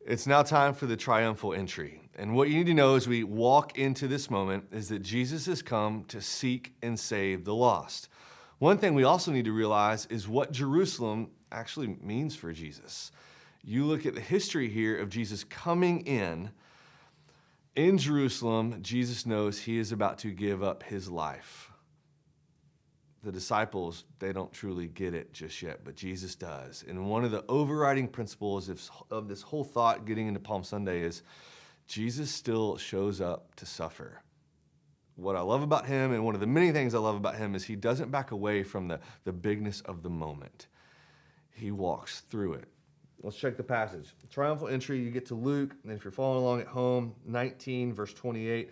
It's now time for the triumphal entry. And what you need to know as we walk into this moment is that Jesus has come to seek and save the lost. One thing we also need to realize is what Jerusalem actually means for Jesus. You look at the history here of Jesus coming in Jerusalem, Jesus knows he is about to give up his life. The disciples, they don't truly get it just yet, but Jesus does. And one of the overriding principles of this whole thought getting into Palm Sunday is Jesus still shows up to suffer. What I love about him, and one of the many things I love about him, is he doesn't back away from the bigness of the moment. He walks through it. Let's check the passage. Triumphal entry, you get to Luke, and if you're following along at home, 19, verse 28.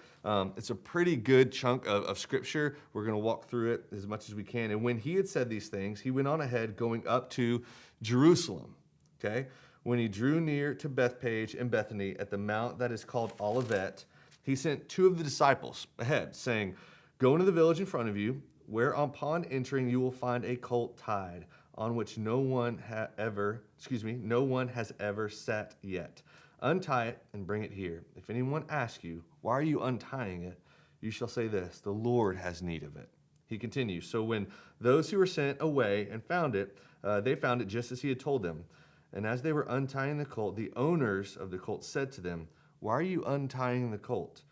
It's a pretty good chunk of scripture. We're going to walk through it as much as we can. And when he had said these things, he went on ahead, going up to Jerusalem. Okay? When he drew near to Bethpage and Bethany at the mount that is called Olivet, he sent two of the disciples ahead, saying, "Go into the village in front of you, where upon entering you will find a colt tied, on which no one has ever sat yet. Untie it and bring it here. If anyone asks you, 'Why are you untying it?' you shall say this, 'The Lord has need of it.'" He continues, "So when those who were sent away and found it, they found it just as he had told them. And as they were untying the colt, the owners of the colt said to them, 'Why are you untying the colt?'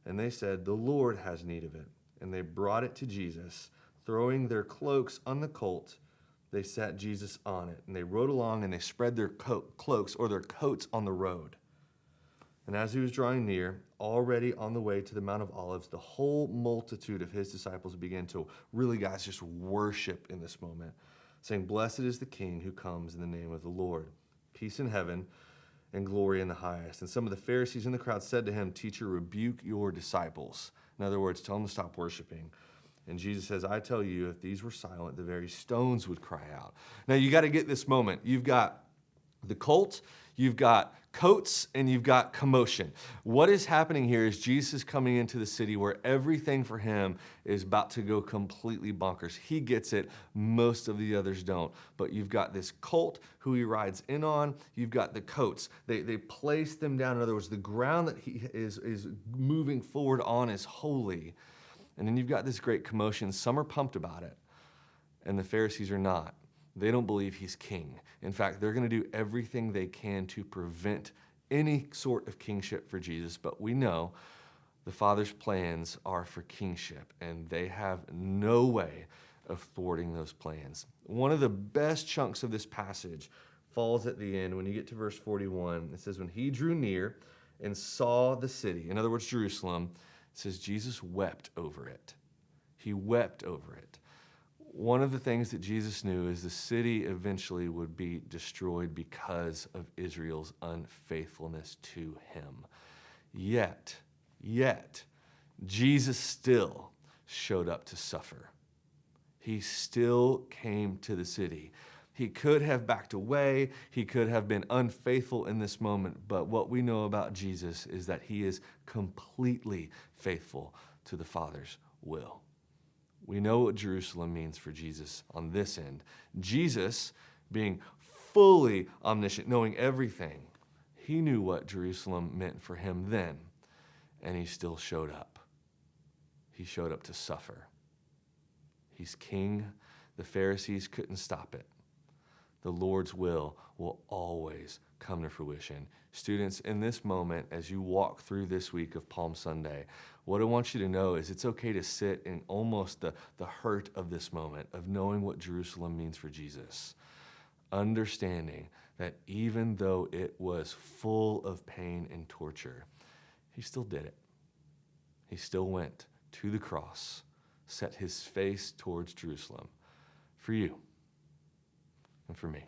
And they said, 'The Lord has need of it.' And they brought it to Jesus. Throwing their cloaks on the colt, they sat Jesus on it, and they rode along, and they spread their cloaks or their coats on the road. And as he was drawing near, already on the way to the Mount of Olives, the whole multitude of his disciples began to really, guys, just worship in this moment, saying, 'Blessed is the King who comes in the name of the Lord. Peace in heaven and glory in the highest.' And some of the Pharisees in the crowd said to him, 'Teacher, rebuke your disciples.'" In other words, tell them to stop worshiping. And Jesus says, "I tell you, if these were silent, the very stones would cry out." Now, you got to get this moment. You've got the colt, you've got coats, and you've got commotion. What is happening here is Jesus is coming into the city where everything for him is about to go completely bonkers. He gets it. Most of the others don't. But you've got this colt who he rides in on. You've got the coats. They place them down. In other words, the ground that he is moving forward on is holy. And then you've got this great commotion. Some are pumped about it, and the Pharisees are not. They don't believe he's king. In fact, they're going to do everything they can to prevent any sort of kingship for Jesus. But we know the Father's plans are for kingship, and they have no way of thwarting those plans. One of the best chunks of this passage falls at the end when you get to verse 41. It says, "When he drew near and saw the city," in other words, Jerusalem, it says Jesus wept over it. He wept over it. One of the things that Jesus knew is the city eventually would be destroyed because of Israel's unfaithfulness to him. Yet, Jesus still showed up to suffer. He still came to the city. He could have backed away. He could have been unfaithful in this moment. But what we know about Jesus is that he is completely faithful to the Father's will. We know what Jerusalem means for Jesus on this end. Jesus, being fully omniscient, knowing everything, he knew what Jerusalem meant for him then, and he still showed up. He showed up to suffer. He's king. The Pharisees couldn't stop it. The Lord's will always come to fruition. Students, in this moment, as you walk through this week of Palm Sunday, what I want you to know is it's okay to sit in almost the hurt of this moment, of knowing what Jerusalem means for Jesus. Understanding that even though it was full of pain and torture, he still did it. He still went to the cross, set his face towards Jerusalem for you and for me.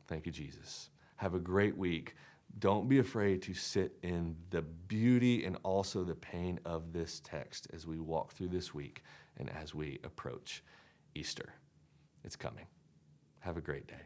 Thank you, Jesus. Have a great week. Don't be afraid to sit in the beauty and also the pain of this text as we walk through this week and as we approach Easter. It's coming. Have a great day.